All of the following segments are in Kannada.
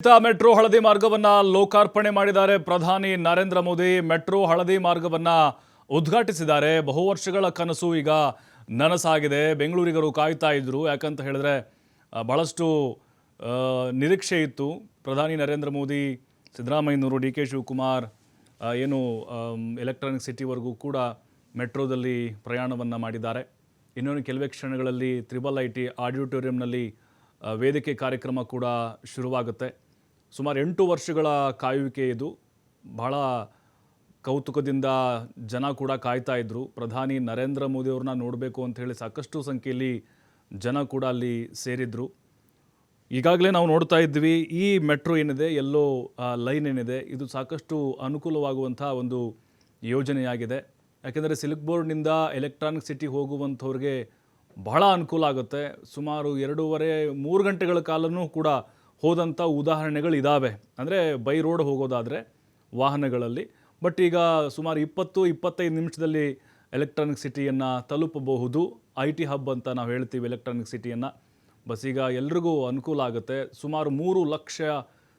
ಮೆಟ್ರೋ ಹಳದಿ ಮಾರ್ಗವನ್ನ ಲೋಕಾರ್ಪಣೆ ಮಾಡಿದ್ದಾರೆ ಪ್ರಧಾನಿ ನರೇಂದ್ರ ಮೋದಿ. ಮೆಟ್ರೋ ಹಳದಿ ಮಾರ್ಗವನ್ನ ಉದ್ಘಾಟಿಸಿದ್ದಾರೆ. ಬಹು ವರ್ಷಗಳ ಕನಸು ಈಗ ನನಸಾಗಿದೆ. ಬೆಂಗಳೂರಿಗರು ಕಾಯ್ತಾ ಇದ್ರು. ಯಾಕಂತ ಹೇಳಿದ್ರೆ ಬಹಳಷ್ಟು ನಿರೀಕ್ಷೆ ಇತ್ತು. ಪ್ರಧಾನಿ ನರೇಂದ್ರ ಮೋದಿ, ಸಿದ್ದರಾಮಯ್ಯನವರು, ಡಿ ಕೆ ಶಿವಕುಮಾರ್ ಏನು ಎಲೆಕ್ಟ್ರಾನಿಕ್ ಸಿಟಿವರೆಗೂ ಕೂಡ ಮೆಟ್ರೋದಲ್ಲಿ ಪ್ರಯಾಣವನ್ನು ಮಾಡಿದ್ದಾರೆ. ಇನ್ನೊಂದು ಕೆಲವೇ ಕ್ಷಣಗಳಲ್ಲಿ IIIT ಆಡಿಟೋರಿಯಂನಲ್ಲಿ ವೇದಿಕೆ ಕಾರ್ಯಕ್ರಮ ಕೂಡ ಶುರುವಾಗುತ್ತೆ. ಸುಮಾರು 8 ವರ್ಷಗಳ ಕಾಯುವಿಕೆ ಇದು. ಬಹಳ ಕೌತುಕದಿಂದ ಜನ ಕೂಡ ಕಾಯ್ತಾ ಇದ್ದರು. ಪ್ರಧಾನಿ ನರೇಂದ್ರ ಮೋದಿ ಅವ್ರನ್ನ ನೋಡಬೇಕು ಅಂತ ಹೇಳಿ ಸಾಕಷ್ಟು ಸಂಖ್ಯೆಯಲ್ಲಿ ಜನ ಕೂಡ ಅಲ್ಲಿ ಸೇರಿದ್ರು. ಈಗಾಗಲೇ ನಾವು ನೋಡ್ತಾ ಇದ್ವಿ, ಈ ಮೆಟ್ರೋ ಏನಿದೆ, ಎಲ್ಲೋ ಲೈನ್ ಏನಿದೆ, ಇದು ಸಾಕಷ್ಟು ಅನುಕೂಲವಾಗುವಂಥ ಒಂದು ಯೋಜನೆಯಾಗಿದೆ. ಯಾಕೆಂದರೆ ಸಿಲ್ಕ್ ಬೋರ್ಡ್ನಿಂದ ಎಲೆಕ್ಟ್ರಾನಿಕ್ ಸಿಟಿ ಹೋಗುವಂಥವ್ರಿಗೆ ಬಹಳ ಅನುಕೂಲ ಆಗುತ್ತೆ. ಸುಮಾರು 2.5-3 ಗಂಟೆಗಳ ಕಾಲನೂ ಕೂಡ ಹೋದಂಥ ಉದಾಹರಣೆಗಳಿದ್ದಾವೆ. ಅಂದರೆ ಬೈ ರೋಡ್ ಹೋಗೋದಾದರೆ ವಾಹನಗಳಲ್ಲಿ. ಬಟ್ ಈಗ ಸುಮಾರು 20-25 ನಿಮಿಷದಲ್ಲಿ ಎಲೆಕ್ಟ್ರಾನಿಕ್ ಸಿಟಿಯನ್ನು ತಲುಪಬಹುದು. IT ಹಬ್ ಅಂತ ನಾವು ಹೇಳ್ತೀವಿ ಎಲೆಕ್ಟ್ರಾನಿಕ್ ಸಿಟಿಯನ್ನು. ಬಸ್ ಈಗ ಎಲ್ರಿಗೂ ಅನುಕೂಲ ಆಗುತ್ತೆ. ಸುಮಾರು 3 ಲಕ್ಷ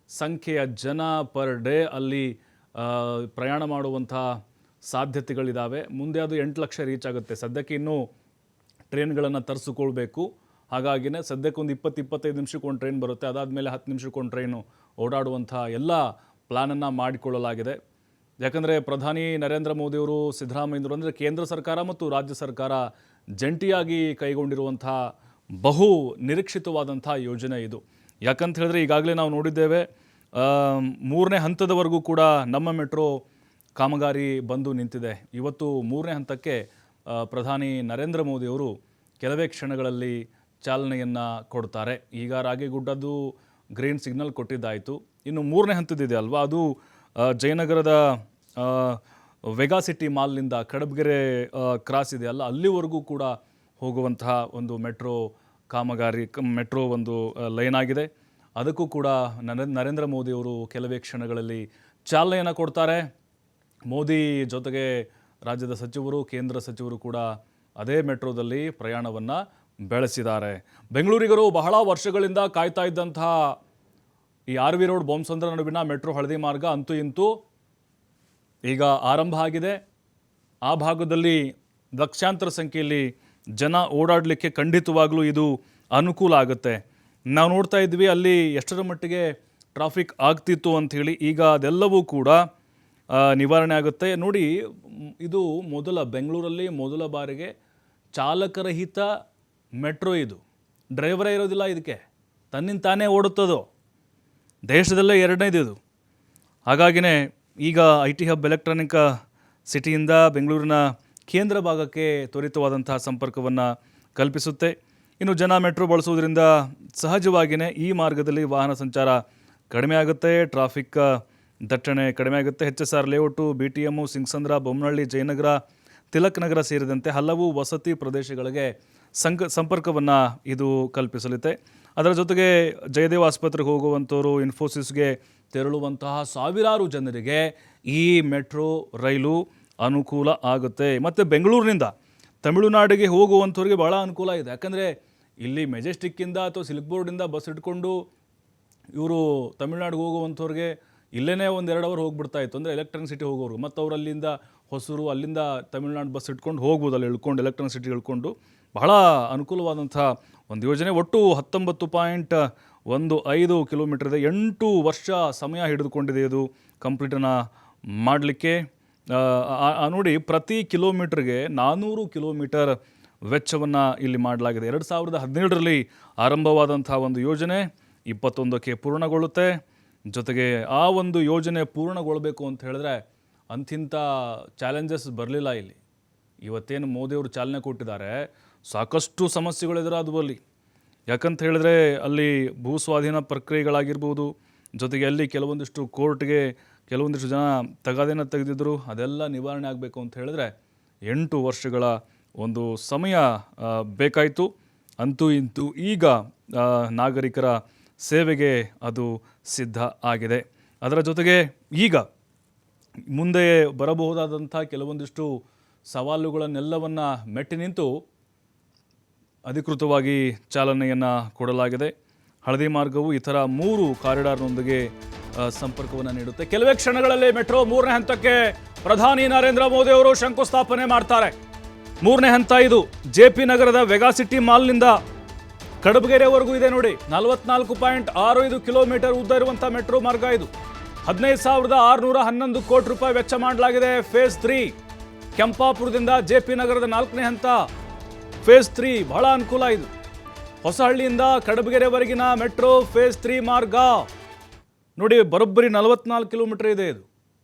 ಸಂಖ್ಯೆಯ ಜನ ಪರ್ ಡೇ ಅಲ್ಲಿ ಪ್ರಯಾಣ ಮಾಡುವಂಥ ಸಾಧ್ಯತೆಗಳಿದ್ದಾವೆ. ಮುಂದೆ ಅದು 8 ಲಕ್ಷ ರೀಚ್ ಆಗುತ್ತೆ. ಸದ್ಯಕ್ಕೆ ಇನ್ನೂ ಟ್ರೈನ್ಗಳನ್ನು ತರಿಸಿಕೊಳ್ಬೇಕು. ಹಾಗಾಗಿನೇ ಸದ್ಯಕ್ಕೆ ಒಂದು 20-25 ನಿಮಿಷಕ್ಕೆ ಒಂದು ಟ್ರೈನ್ ಬರುತ್ತೆ. ಅದಾದಮೇಲೆ 10 ನಿಮಿಷಕ್ಕೆ ಒಂದು ಟ್ರೈನು ಓಡಾಡುವಂಥ ಎಲ್ಲ ಪ್ಲ್ಯಾನನ್ನು ಮಾಡಿಕೊಳ್ಳಲಾಗಿದೆ. ಯಾಕಂದರೆ ಪ್ರಧಾನಿ ನರೇಂದ್ರ ಮೋದಿಯವರು, ಸಿದ್ದರಾಮಯ್ಯನವರು ಅಂದರೆ ಕೇಂದ್ರ ಸರ್ಕಾರ ಮತ್ತು ರಾಜ್ಯ ಸರ್ಕಾರ ಜಂಟಿಯಾಗಿ ಕೈಗೊಂಡಿರುವಂಥ ಬಹು ನಿರೀಕ್ಷಿತವಾದಂಥ ಯೋಜನೆ ಇದು. ಯಾಕಂತ ಹೇಳಿದ್ರೆ ಈಗಾಗಲೇ ನಾವು ನೋಡಿದ್ದೇವೆ, 3ನೇ ಹಂತದವರೆಗೂ ಕೂಡ ನಮ್ಮ ಮೆಟ್ರೋ ಕಾಮಗಾರಿ ಬಂದು ನಿಂತಿದೆ. ಇವತ್ತು 3ನೇ ಹಂತಕ್ಕೆ ಪ್ರಧಾನಿ ನರೇಂದ್ರ ಮೋದಿಯವರು ಕೆಲವೇ ಕ್ಷಣಗಳಲ್ಲಿ ಚಾಲನೆಯನ್ನು ಕೊಡ್ತಾರೆ. ಈಗ ರಾಗೇಗುಡ್ಡದ್ದು ಗ್ರೀನ್ ಸಿಗ್ನಲ್ ಕೊಟ್ಟಿದ್ದಾಯಿತು. ಇನ್ನು 3ನೇ ಹಂತದಿದೆ ಅಲ್ವಾ, ಅದು ಜಯನಗರದ ವೆಗಾ ಸಿಟಿ ಮಾಲ್ನಿಂದ ಕಡಬಗೆರೆ ಕ್ರಾಸ್ ಇದೆಯಲ್ಲ, ಅಲ್ಲಿವರೆಗೂ ಕೂಡ ಹೋಗುವಂತಹ ಒಂದು ಮೆಟ್ರೋ ಕಾಮಗಾರಿ, ಮೆಟ್ರೋ ಒಂದು ಲೈನ್ ಆಗಿದೆ. ಅದಕ್ಕೂ ಕೂಡ ನರೇಂದ್ರ ಮೋದಿಯವರು ಕೆಲವೇ ಕ್ಷಣಗಳಲ್ಲಿ ಚಾಲನೆಯನ್ನು ಕೊಡ್ತಾರೆ. ಮೋದಿ ಜೊತೆಗೆ ರಾಜ್ಯದ ಸಚಿವರು, ಕೇಂದ್ರ ಸಚಿವರು ಕೂಡ ಅದೇ ಮೆಟ್ರೋದಲ್ಲಿ ಪ್ರಯಾಣವನ್ನು ಬೆಳೆಸಿದ್ದಾರೆ. ಬೆಂಗಳೂರಿಗರು ಬಹಳ ವರ್ಷಗಳಿಂದ ಕಾಯ್ತಾ ಇದ್ದಂತಹ ಈ RV ರೋಡ್ ಬೊಮ್ಮಸಂದ್ರ ನಡುವಿನ ಮೆಟ್ರೋ ಹಳದಿ ಮಾರ್ಗ ಅಂತೂ ಇಂತೂ ಈಗ ಆರಂಭ ಆಗಿದೆ. ಆ ಭಾಗದಲ್ಲಿ ಲಕ್ಷಾಂತರ ಸಂಖ್ಯೆಯಲ್ಲಿ ಜನ ಓಡಾಡಲಿಕ್ಕೆ ಖಂಡಿತವಾಗ್ಲೂ ಇದು ಅನುಕೂಲ ಆಗುತ್ತೆ. ನಾವು ನೋಡ್ತಾ ಇದ್ವಿ ಅಲ್ಲಿ ಎಷ್ಟರ ಮಟ್ಟಿಗೆ ಟ್ರಾಫಿಕ್ ಆಗ್ತಿತ್ತು ಅಂಥೇಳಿ. ಈಗ ಅದೆಲ್ಲವೂ ಕೂಡ ನಿವಾರಣೆ ಆಗುತ್ತೆ. ನೋಡಿ, ಇದು ಬೆಂಗಳೂರಲ್ಲಿ ಮೊದಲ ಬಾರಿಗೆ ಚಾಲಕರಹಿತ ಮೆಟ್ರೋ. ಇದು ಡ್ರೈವರೇ ಇರೋದಿಲ್ಲ, ಇದಕ್ಕೆ ತನ್ನಿಂದ ತಾನೇ ಓಡುತ್ತದೋ. ದೇಶದಲ್ಲೇ 2ನೇದು ಇದು. ಹಾಗಾಗಿನೇ ಈಗ IT ಹಬ್ ಎಲೆಕ್ಟ್ರಾನಿಕ್ ಸಿಟಿಯಿಂದ ಬೆಂಗಳೂರಿನ ಕೇಂದ್ರ ಭಾಗಕ್ಕೆ ತ್ವರಿತವಾದಂತಹ ಸಂಪರ್ಕವನ್ನು ಕಲ್ಪಿಸುತ್ತೆ. ಇನ್ನು ಜನ ಮೆಟ್ರೋ ಬಳಸುವುದರಿಂದ ಸಹಜವಾಗಿಯೇ ಈ ಮಾರ್ಗದಲ್ಲಿ ವಾಹನ ಸಂಚಾರ ಕಡಿಮೆ ಆಗುತ್ತೆ, ಟ್ರಾಫಿಕ್ ದಟ್ಟಣೆ ಕಡಿಮೆ ಆಗುತ್ತೆ. HSR layout, BTM, Singasandra, Bommanahalli, Jayanagar, Tilak Nagar ಸೇರಿದಂತೆ ಹಲವು ವಸತಿ ಪ್ರದೇಶಗಳಿಗೆ ಸಂಪರ್ಕವನ್ನು ಇದು ಕಲ್ಪಿಸಲಿದೆ. ಅದರ ಜೊತೆಗೆ ಜಯದೇವ ಆಸ್ಪತ್ರೆಗೆ ಹೋಗುವಂಥವರು, ಇನ್ಫೋಸಿಸ್ಗೆ ತೆರಳುವಂತಹ ಸಾವಿರಾರು ಜನರಿಗೆ ಈ ಮೆಟ್ರೋ ರೈಲು ಅನುಕೂಲ ಆಗುತ್ತೆ. ಮತ್ತು ಬೆಂಗಳೂರಿನಿಂದ ತಮಿಳುನಾಡಿಗೆ ಹೋಗುವಂಥವ್ರಿಗೆ ಭಾಳ ಅನುಕೂಲ ಇದೆ. ಯಾಕಂದರೆ ಇಲ್ಲಿ ಮೆಜೆಸ್ಟಿಕ್ಕಿಂದ ಅಥವಾ ಸಿಲ್ಕ್ ಬೋರ್ಡಿಂದ ಬಸ್ ಇಟ್ಕೊಂಡು ಇವರು ತಮಿಳುನಾಡಿಗೆ ಹೋಗುವಂಥವ್ರಿಗೆ ಇಲ್ಲೇ 1-2 ಅವರ್ ಹೋಗ್ಬಿಡ್ತಾ ಇತ್ತು. ಅಂದರೆ ಎಲೆಕ್ಟ್ರಾನಿಕ್ ಸಿಟಿ ಹೋಗೋರು ಮತ್ತು ಅವರು ಅಲ್ಲಿಂದ ಹೊಸೂರು, ಅಲ್ಲಿಂದ ತಮಿಳುನಾಡು ಬಸ್ ಇಟ್ಕೊಂಡು ಹೋಗ್ಬೋದು. ಅಲ್ಲಿ ಇಳ್ಕೊಂಡು ಎಲೆಕ್ಟ್ರಾನಿಕ್ ಸಿಟಿ ಇಳ್ಕೊಂಡು ಬಹಳ ಅನುಕೂಲವಾದಂಥ ಒಂದು ಯೋಜನೆ. ಒಟ್ಟು 19.15 ಕಿಲೋಮೀಟರ್ ಇದೆ. 8 ವರ್ಷ ಸಮಯ ಹಿಡಿದುಕೊಂಡಿದೆ ಇದು ಕಂಪ್ಲೀಟನ್ನು ಮಾಡಲಿಕ್ಕೆ. ನೋಡಿ, ಪ್ರತಿ ಕಿಲೋಮೀಟ್ರಿಗೆ 400 ಕಿಲೋಮೀಟರ್ ವೆಚ್ಚವನ್ನು ಇಲ್ಲಿ ಮಾಡಲಾಗಿದೆ. 2017ರಲ್ಲಿ ಆರಂಭವಾದಂಥ ಒಂದು ಯೋಜನೆ 21ಕ್ಕೆ ಪೂರ್ಣಗೊಳ್ಳುತ್ತೆ. ಜೊತೆಗೆ ಆ ಒಂದು ಯೋಜನೆ ಪೂರ್ಣಗೊಳ್ಳಬೇಕು ಅಂತ ಹೇಳಿದ್ರೆ ಅಂತಿಂಥ ಚಾಲೆಂಜಸ್ ಬರಲಿಲ್ಲ ಇಲ್ಲಿ. ಇವತ್ತೇನು ಮೋದಿಯವರು ಚಾಲನೆ ಕೊಟ್ಟಿದ್ದಾರೆ, ಸಾಕಷ್ಟು ಸಮಸ್ಯೆಗಳು ಎದುರಾದವು ಅಲ್ಲಿ. ಯಾಕಂತ ಹೇಳಿದ್ರೆ ಅಲ್ಲಿ ಭೂ ಸ್ವಾಧೀನ ಪ್ರಕ್ರಿಯೆಗಳಾಗಿರ್ಬೋದು, ಜೊತೆಗೆ ಅಲ್ಲಿ ಕೆಲವೊಂದಿಷ್ಟು ಕೋರ್ಟ್ಗೆ ಕೆಲವೊಂದಿಷ್ಟು ಜನ ತಗಾದೆನ ತೆಗೆದಿದ್ದರು. ಅದೆಲ್ಲ ನಿವಾರಣೆ ಆಗಬೇಕು ಅಂತ ಹೇಳಿದ್ರೆ 8 ವರ್ಷಗಳ ಒಂದು ಸಮಯ ಬೇಕಾಯಿತು. ಅಂತೂ ಇಂತೂ ಈಗ ನಾಗರಿಕರ ಸೇವೆಗೆ ಅದು ಸಿದ್ಧ ಆಗಿದೆ. ಅದರ ಜೊತೆಗೆ ಈಗ ಮುಂದೆ ಬರಬಹುದಾದಂಥ ಕೆಲವೊಂದಿಷ್ಟು ಸವಾಲುಗಳನ್ನೆಲ್ಲವನ್ನು ಮೆಟ್ಟಿ ನಿಂತು ಅಧಿಕೃತವಾಗಿ ಚಾಲನೆಯನ್ನು ಕೊಡಲಾಗಿದೆ. ಹಳದಿ ಮಾರ್ಗವು ಈ ಥರ 3 ಕಾರಿಡಾರ್ನೊಂದಿಗೆ ಸಂಪರ್ಕವನ್ನು ನೀಡುತ್ತೆ. ಕೆಲವೇ ಕ್ಷಣಗಳಲ್ಲಿ ಮೆಟ್ರೋ 3ನೇ ಹಂತಕ್ಕೆ ಪ್ರಧಾನಿ ನರೇಂದ್ರ ಮೋದಿ ಅವರು ಶಂಕುಸ್ಥಾಪನೆ ಮಾಡ್ತಾರೆ. 3ನೇ ಹಂತ ಇದು JP ನಗರದ ವೆಗಾ ಸಿಟಿ ಮಾಲ್ನಿಂದ ಕಡಬಗೆರೆವರೆಗೂ ಇದೆ ನೋಡಿ. 44.65 ಕಿಲೋಮೀಟರ್ ಉದ್ದ ಇರುವಂಥ ಮೆಟ್ರೋ ಮಾರ್ಗ ಇದು. 15,611 ಕೋಟಿ ರೂಪಾಯಿ ವೆಚ್ಚ ಮಾಡಲಾಗಿದೆ. ಫೇಸ್ 3 ಕೆಂಪಾಪುರದಿಂದ JP ನಗರದ 4ನೇ ಹಂತ ಫೇಸ್ 3 ಬಹಳ ಅನುಕೂಲ ಇದು. ಹೊಸಹಳ್ಳಿಯಿಂದ ಕಡಬಗೆರೆವರೆಗಿನ ಮೆಟ್ರೋ ಫೇಸ್ 3 ಮಾರ್ಗ ನೋಡಿ, ಬರೋಬ್ಬರಿ 44 ಕಿಲೋಮೀಟರ್ ಇದೆ ಇದು.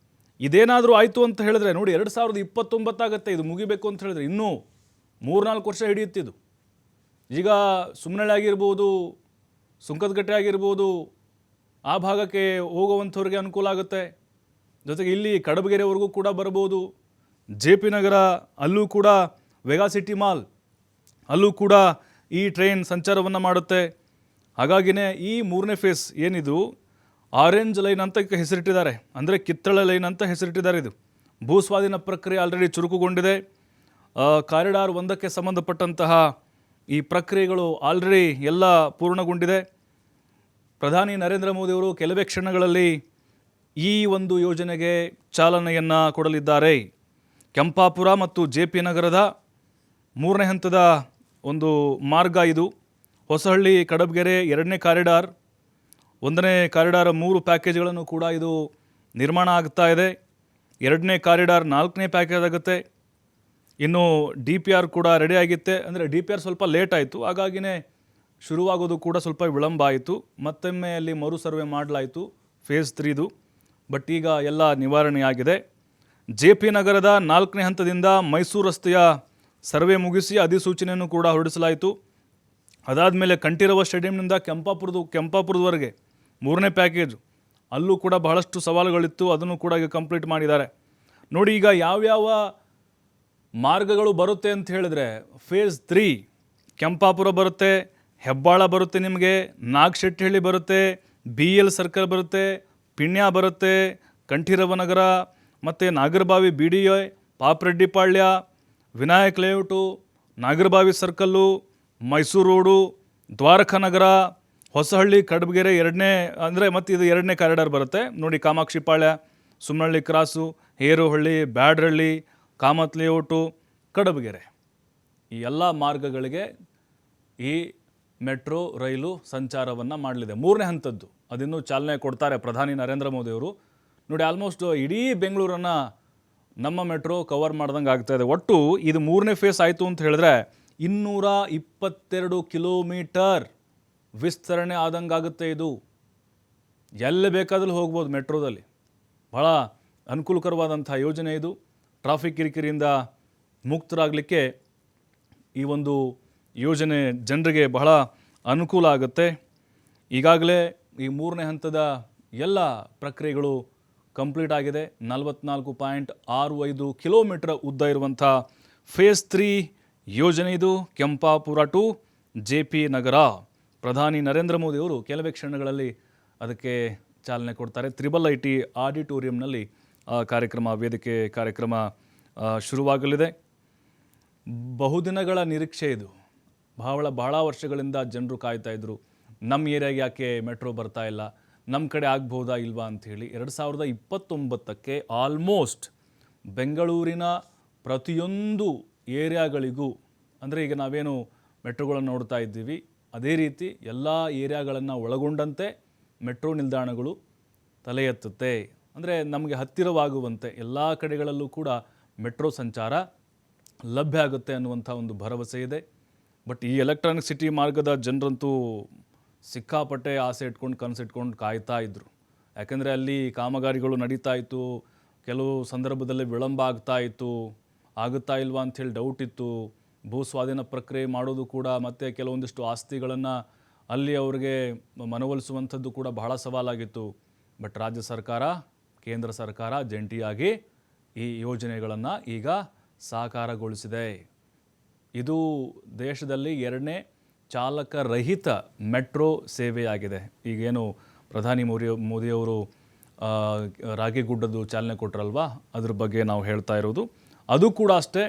ಇದೇನಾದರೂ ಆಯಿತು ಅಂತ ಹೇಳಿದ್ರೆ ನೋಡಿ 2029 ಆಗುತ್ತೆ ಇದು ಮುಗಿಬೇಕು ಅಂತ ಹೇಳಿದ್ರೆ. ಇನ್ನೂ 3-4 ವರ್ಷ ಹಿಡಿಯುತ್ತಿದ್ದು. ಈಗ ಸುಮ್ಮನಳ್ಳಿ ಆಗಿರ್ಬೋದು, ಸುಂಕದಕಟ್ಟೆ ಆಗಿರ್ಬೋದು, ಆ ಭಾಗಕ್ಕೆ ಹೋಗುವಂಥವ್ರಿಗೆ ಅನುಕೂಲ ಆಗುತ್ತೆ. ಜೊತೆಗೆ ಇಲ್ಲಿ ಕಡಬಗೆರೆವರೆಗೂ ಕೂಡ ಬರ್ಬೋದು. JP ನಗರ ಅಲ್ಲೂ ಕೂಡ ವೆಗಾ ಸಿಟಿ ಮಾಲ್ ಅಲ್ಲೂ ಕೂಡ ಈ ಟ್ರೈನ್ ಸಂಚಾರವನ್ನು ಮಾಡುತ್ತೆ. ಹಾಗಾಗಿನೇ ಈ 3ನೇ ಫೇಸ್ ಏನಿದು ಆರೆಂಜ್ ಲೈನ್ ಅಂತ ಹೆಸರಿಟ್ಟಿದ್ದಾರೆ, ಅಂದರೆ ಕಿತ್ತಳೆ ಲೈನ್ ಅಂತ ಹೆಸರಿಟ್ಟಿದ್ದಾರೆ. ಇದು ಭೂಸ್ವಾಧೀನ ಪ್ರಕ್ರಿಯೆ ಆಲ್ರೆಡಿ ಚುರುಕುಗೊಂಡಿದೆ. ಕಾರಿಡಾರ್ 1ಕ್ಕೆ ಸಂಬಂಧಪಟ್ಟಂತಹ ಈ ಪ್ರಕ್ರಿಯೆಗಳು ಆಲ್ರೆಡಿ ಎಲ್ಲ ಪೂರ್ಣಗೊಂಡಿದೆ. ಪ್ರಧಾನಿ ನರೇಂದ್ರ ಮೋದಿಯವರು ಕೆಲವೇ ಕ್ಷಣಗಳಲ್ಲಿ ಈ ಒಂದು ಯೋಜನೆಗೆ ಚಾಲನೆಯನ್ನು ಕೊಡಲಿದ್ದಾರೆ. ಕೆಂಪಾಪುರ ಮತ್ತು JP ನಗರದ 3ನೇ ಹಂತದ ಒಂದು ಮಾರ್ಗ ಇದು. ಹೊಸಹಳ್ಳಿ ಕಡಬಗೆರೆ 2ನೇ ಕಾರಿಡಾರ್, 1ನೇ ಕಾರಿಡಾರ್ 3 ಪ್ಯಾಕೇಜ್ಗಳನ್ನು ಕೂಡ ಇದು ನಿರ್ಮಾಣ ಆಗ್ತಾ ಇದೆ. 2ನೇ ಕಾರಿಡಾರ್ 4ನೇ ಪ್ಯಾಕೇಜ್ ಆಗುತ್ತೆ. ಇನ್ನು DPR ಕೂಡ ರೆಡಿ ಆಗಿತ್ತೆ. ಅಂದರೆ DPR ಸ್ವಲ್ಪ ಲೇಟ್ ಆಯಿತು, ಹಾಗಾಗಿನೇ ಶುರುವಾಗೋದು ಕೂಡ ಸ್ವಲ್ಪ ವಿಳಂಬ ಆಯಿತು. ಮತ್ತೊಮ್ಮೆ ಅಲ್ಲಿ ಮರು ಸರ್ವೆ ಮಾಡಲಾಯಿತು ಫೇಸ್ 3ದು. ಬಟ್ ಈಗ ಎಲ್ಲ ನಿವಾರಣೆಯಾಗಿದೆ. JP ನಗರದ 4ನೇ ಹಂತದಿಂದ ಮೈಸೂರು ರಸ್ತೆಯ ಸರ್ವೆ ಮುಗಿಸಿ ಅಧಿಸೂಚನೆಯನ್ನು ಕೂಡ ಹೊರಡಿಸಲಾಯಿತು. ಅದಾದಮೇಲೆ ಕಂಠೀರವ ಸ್ಟೇಡಿಯಂನಿಂದ ಕೆಂಪಾಪುರದವರೆಗೆ 3ನೇ ಪ್ಯಾಕೇಜು, ಅಲ್ಲೂ ಕೂಡ ಬಹಳಷ್ಟು ಸವಾಲುಗಳಿತ್ತು, ಅದನ್ನು ಕೂಡ ಈಗ ಕಂಪ್ಲೀಟ್ ಮಾಡಿದ್ದಾರೆ. ನೋಡಿ, ಈಗ ಯಾವ್ಯಾವ ಮಾರ್ಗಗಳು ಬರುತ್ತೆ ಅಂತ ಹೇಳಿದ್ರೆ ಫೇಸ್ 3 ಕೆಂಪಾಪುರ ಬರುತ್ತೆ, ಹೆಬ್ಬಾಳ ಬರುತ್ತೆ, ನಿಮಗೆ ನಾಗಶೆಟ್ಟಿಹಳ್ಳಿ ಬರುತ್ತೆ, BL ಸರ್ಕಲ್ ಬರುತ್ತೆ, ಪಿಣ್ಯ ಬರುತ್ತೆ, ಕಂಠೀರವ ನಗರ ಮತ್ತು Nagarabhavi BDA, Papareddipalya, Vinayak layout, Nagarabhavi circle, Mysuru road, Dwaraka Nagar, Hosahalli Kadabagere 2ನೇ ಅಂದರೆ ಮತ್ತು ಇದು 2ನೇ ಕಾರಿಡಾರ್ ಬರುತ್ತೆ ನೋಡಿ. ಕಾಮಾಕ್ಷಿಪಾಳ್ಯ, ಸುಮ್ಮನಹಳ್ಳಿ ಕ್ರಾಸು, ಹೇರೋಹಳ್ಳಿ, ಬ್ಯಾಡ್ರಳ್ಳಿ, ಕಾಮತ್ ಲೇಔಟು, ಕಡಬಗೆರೆ, ಈ ಎಲ್ಲ ಮಾರ್ಗಗಳಿಗೆ ಈ ಮೆಟ್ರೋ ರೈಲು ಸಂಚಾರವನ್ನು ಮಾಡಲಿದೆ. 3ನೇ ಹಂತದ್ದು ಅದಿನ್ನೂ ಚಾಲನೆ ಕೊಡ್ತಾರೆ ಪ್ರಧಾನಿ ನರೇಂದ್ರ ಮೋದಿಯವರು. ನೋಡಿ, ಆಲ್ಮೋಸ್ಟ್ ಇಡೀ ಬೆಂಗಳೂರನ್ನು ನಮ್ಮ ಮೆಟ್ರೋ ಕವರ್ ಮಾಡ್ದಂಗೆ ಆಗ್ತಾಯಿದೆ. ಒಟ್ಟು ಇದು 3ನೇ ಫೇಸ್ ಆಯಿತು ಅಂತ ಹೇಳಿದ್ರೆ 222 ಕಿಲೋಮೀಟರ್ ವಿಸ್ತರಣೆ ಆದಂಗೆ ಆಗುತ್ತೆ. ಇದು ಎಲ್ಲಿ ಬೇಕಾದರೂ ಹೋಗ್ಬೋದು ಮೆಟ್ರೋದಲ್ಲಿ. ಬಹಳ ಅನುಕೂಲಕರವಾದಂಥ ಯೋಜನೆ ಇದು. ಟ್ರಾಫಿಕ್ ಕಿರಿಕಿರಿಯಿಂದ ಮುಕ್ತರಾಗಲಿಕ್ಕೆ ಈ ಒಂದು ಯೋಜನೆ ಜನರಿಗೆ ಬಹಳ ಅನುಕೂಲ ಆಗುತ್ತೆ. ಈಗಾಗಲೇ ಈ 3ನೇ ಹಂತದ ಎಲ್ಲ ಪ್ರಕ್ರಿಯೆಗಳು ಕಂಪ್ಲೀಟ್ ಆಗಿದೆ. 44.65 ಕಿಲೋಮೀಟರ್ ಉದ್ದ ಇರುವಂಥ ಫೇಸ್ 3 ಯೋಜನೆ ಇದು. ಕೆಂಪಾಪುರ ಟು JP ನಗರ. ಪ್ರಧಾನಿ ನರೇಂದ್ರ ಮೋದಿಯವರು ಕೆಲವೇ ಕ್ಷಣಗಳಲ್ಲಿ ಅದಕ್ಕೆ ಚಾಲನೆ ಕೊಡ್ತಾರೆ. IIIT ಆಡಿಟೋರಿಯಂನಲ್ಲಿ ವೇದಿಕೆ ಕಾರ್ಯಕ್ರಮ ಶುರುವಾಗಲಿದೆ. ಬಹುದಿನಗಳ ನಿರೀಕ್ಷೆ ಇದು. ಬಹಳ ವರ್ಷಗಳಿಂದ ಜನರು ಕಾಯ್ತಾ ಇದ್ದರು, ನಮ್ಮ ಏರಿಯಾಗೆ ಯಾಕೆ ಮೆಟ್ರೋ ಬರ್ತಾ ಇಲ್ಲ, ನಮ್ಮ ಕಡೆ ಆಗ್ಬೋದಾ ಇಲ್ವಾ ಅಂಥೇಳಿ. 2029ಕ್ಕೆ ಆಲ್ಮೋಸ್ಟ್ ಬೆಂಗಳೂರಿನ ಪ್ರತಿಯೊಂದು ಏರಿಯಾಗಳಿಗೂ, ಅಂದರೆ ಈಗ ನಾವೇನು ಮೆಟ್ರೋಗಳನ್ನು ನೋಡ್ತಾ ಇದ್ದೀವಿ ಅದೇ ರೀತಿ ಎಲ್ಲ ಏರಿಯಾಗಳನ್ನು ಒಳಗೊಂಡಂತೆ ಮೆಟ್ರೋ ನಿಲ್ದಾಣಗಳು ತಲೆ ಎತ್ತುತ್ತೆ. ಅಂದರೆ ನಮಗೆ ಹತ್ತಿರವಾಗುವಂತೆ ಎಲ್ಲ ಕಡೆಗಳಲ್ಲೂ ಕೂಡ ಮೆಟ್ರೋ ಸಂಚಾರ ಲಭ್ಯ ಆಗುತ್ತೆ ಅನ್ನುವಂಥ ಒಂದು ಭರವಸೆ ಇದೆ. ಬಟ್ ಈ ಎಲೆಕ್ಟ್ರಾನಿಕ್ ಸಿಟಿ ಮಾರ್ಗದ ಜನರಂತೂ ಸಿಕ್ಕಾಪಟ್ಟೆ ಆಸೆ ಇಟ್ಕೊಂಡು ಕನಸಿಟ್ಕೊಂಡು ಕಾಯ್ತಾ ಇದ್ದರು. ಯಾಕೆಂದರೆ ಅಲ್ಲಿ ಕಾಮಗಾರಿಗಳು ನಡೀತಾ ಇತ್ತು, ಕೆಲವು ಸಂದರ್ಭದಲ್ಲಿ ವಿಳಂಬ ಆಗುತ್ತಾ ಇಲ್ವಾ ಅಂಥೇಳಿ ಡೌಟ್ ಇತ್ತು. ಭೂ ಸ್ವಾಧೀನ ಪ್ರಕ್ರಿಯೆ ಮಾಡೋದು ಕೂಡ ಮತ್ತು ಕೆಲವೊಂದಿಷ್ಟು ಆಸ್ತಿಗಳನ್ನು ಅಲ್ಲಿ ಅವ್ರಿಗೆ ಮನವೊಲಿಸುವಂಥದ್ದು ಕೂಡ ಬಹಳ ಸವಾಲಾಗಿತ್ತು. ಬಟ್ ರಾಜ್ಯ ಸರ್ಕಾರ, ಕೇಂದ್ರ ಸರ್ಕಾರ ಜಂಟಿಯಾಗಿ ಈ ಯೋಜನೆಗಳನ್ನು ಈಗ ಸಾಕಾರಗೊಳಿಸಿದೆ. ಇದು ದೇಶದಲ್ಲಿ 2ನೇ ಚಾಲಕರಹಿತ ಮೆಟ್ರೋ ಸೇವೆಯಾಗಿದೆ. ಈಗೇನು ಪ್ರಧಾನಿ ಮೋದಿಯವರು ರಾಗಿಗುಡ್ಡದ್ದು ಚಾಲನೆ ಕೊಟ್ಟರಲ್ವಾ, ಅದ್ರ ಬಗ್ಗೆ ನಾವು ಹೇಳ್ತಾ ಇರೋದು. ಅದು ಕೂಡ ಅಷ್ಟೇ,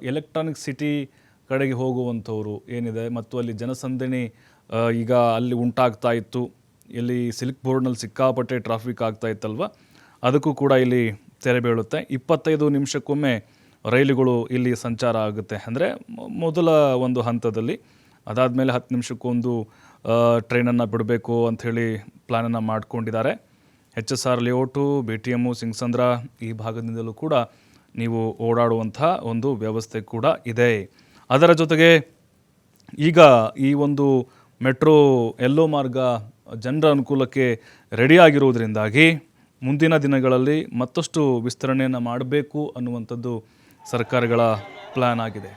ಎಲೆಕ್ಟ್ರಾನಿಕ್ ಸಿಟಿ ಕಡೆಗೆ ಹೋಗುವಂಥವ್ರು ಏನಿದೆ ಮತ್ತು ಅಲ್ಲಿ ಜನಸಂದಣಿ ಈಗ ಅಲ್ಲಿ ಉಂಟಾಗ್ತಾ ಇತ್ತು. ಇಲ್ಲಿ ಸಿಲ್ಕ್ ಬೋರ್ಡ್ನಲ್ಲಿ ಸಿಕ್ಕಾಪಟ್ಟೆ ಟ್ರಾಫಿಕ್ ಆಗ್ತಾ ಇತ್ತಲ್ವ, ಅದಕ್ಕೂ ಕೂಡ ಇಲ್ಲಿ ತೆರೆ ಬೀಳುತ್ತೆ. 25 ನಿಮಿಷಕ್ಕೊಮ್ಮೆ ರೈಲುಗಳು ಇಲ್ಲಿ ಸಂಚಾರ ಆಗುತ್ತೆ. ಅಂದರೆ ಮೊದಲ ಒಂದು ಹಂತದಲ್ಲಿ, ಅದಾದಮೇಲೆ 10 ನಿಮಿಷಕ್ಕೊಂದು ಟ್ರೈನನ್ನು ಬಿಡಬೇಕು ಅಂಥೇಳಿ ಪ್ಲ್ಯಾನನ್ನು ಮಾಡ್ಕೊಂಡಿದ್ದಾರೆ. HSR ಲೇಔಟು, BTM, ಸಿಂಗ್ಸಂದ್ರ ಈ ಭಾಗದಿಂದಲೂ ಕೂಡ ನೀವು ಓಡಾಡುವಂಥ ಒಂದು ವ್ಯವಸ್ಥೆ ಕೂಡ ಇದೆ. ಅದರ ಜೊತೆಗೆ ಈಗ ಈ ಒಂದು ಮೆಟ್ರೋ ಎಲ್ಲೋ ಮಾರ್ಗ ಜನರ ಅನುಕೂಲಕ್ಕೆ ರೆಡಿ ಆಗಿರುವುದರಿಂದಾಗಿ ಮುಂದಿನ ದಿನಗಳಲ್ಲಿ ಮತ್ತಷ್ಟು ವಿಸ್ತರಣೆಯನ್ನು ಮಾಡಬೇಕು ಅನ್ನುವಂಥದ್ದು ಸರ್ಕಾರಗಳ ಪ್ಲ್ಯಾನ್ ಆಗಿದೆ.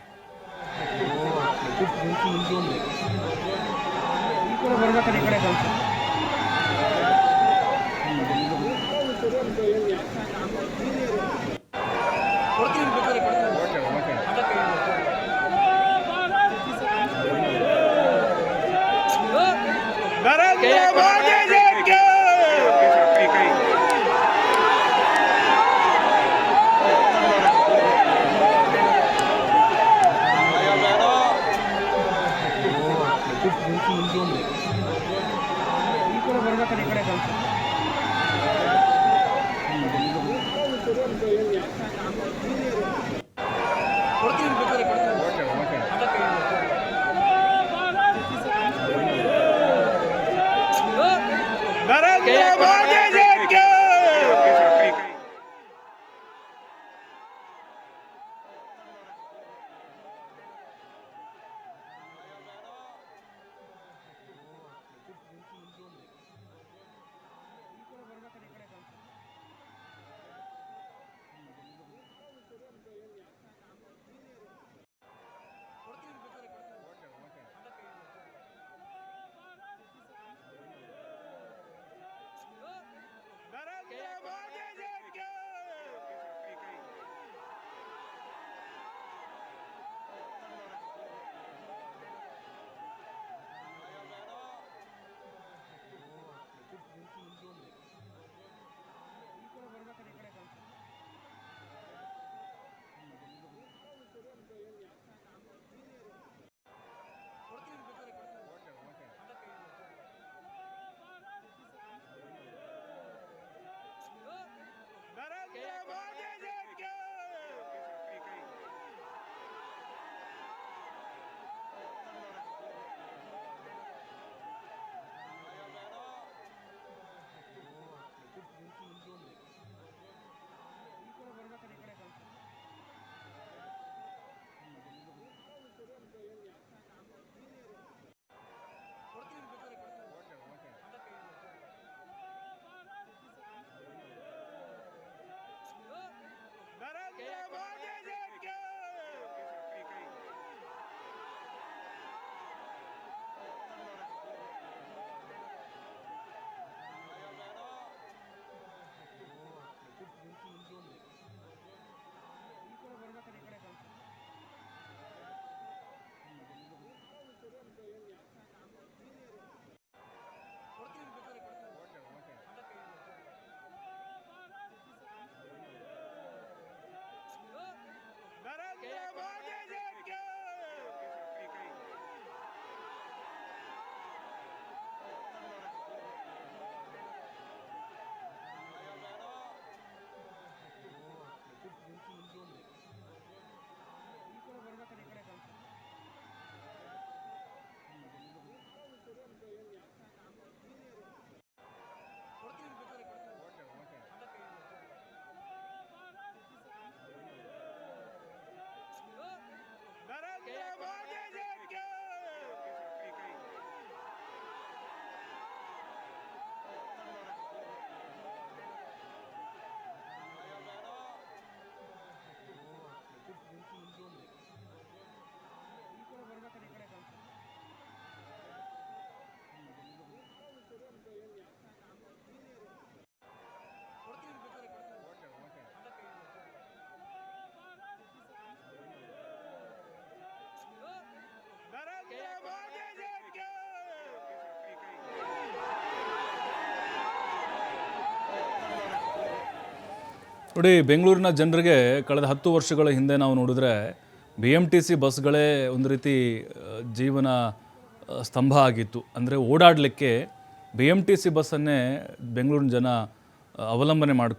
ನೋಡಿ, ಬೆಂಗಳೂರಿನ ಜನರಿಗೆ ಕಳೆದ 10 ವರ್ಷಗಳ ಹಿಂದೆ ನಾವು ನೋಡಿದ್ರೆ BMTC ಬಸ್ಗಳೇ ಒಂದು ರೀತಿ ಜೀವನ ಸ್ತಂಭ ಆಗಿತ್ತು. ಅಂದರೆ ಓಡಾಡಲಿಕ್ಕೆ BMTC ಬಸ್ಸನ್ನೇ ಬೆಂಗಳೂರಿನ ಜನ ಅವಲಂಬನೆ ಮಾಡ್ಕೊಂಡು